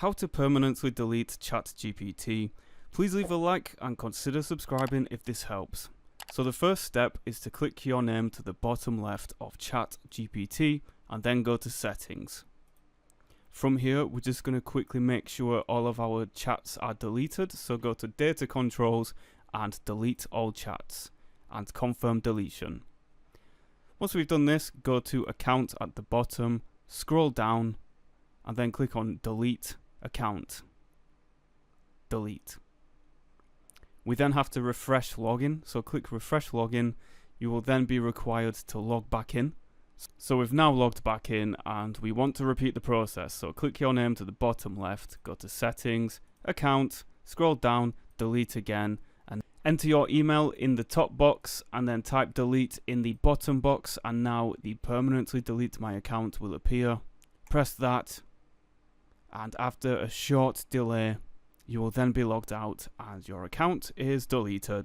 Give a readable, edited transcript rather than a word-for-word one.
How to permanently delete ChatGPT. Please leave a like and consider subscribing if this helps. So the first step is to click your name to the bottom left of ChatGPT and then go to settings. From here, we're just going to quickly make sure all of our chats are deleted. So go to data controls and delete all chats and confirm deletion. Once we've done this, go to account at the bottom, scroll down and then click on delete account. Delete. We then have to refresh login, so click refresh login. You will then be required to log back in. So we've now logged back in and we want to repeat the process. So click your name to the bottom left, go to settings, account, scroll down, delete again, and enter your email in the top box and then type delete in the bottom box, and now the permanently delete my account will appear. Press that, and after a short delay you will then be logged out and your account is deleted.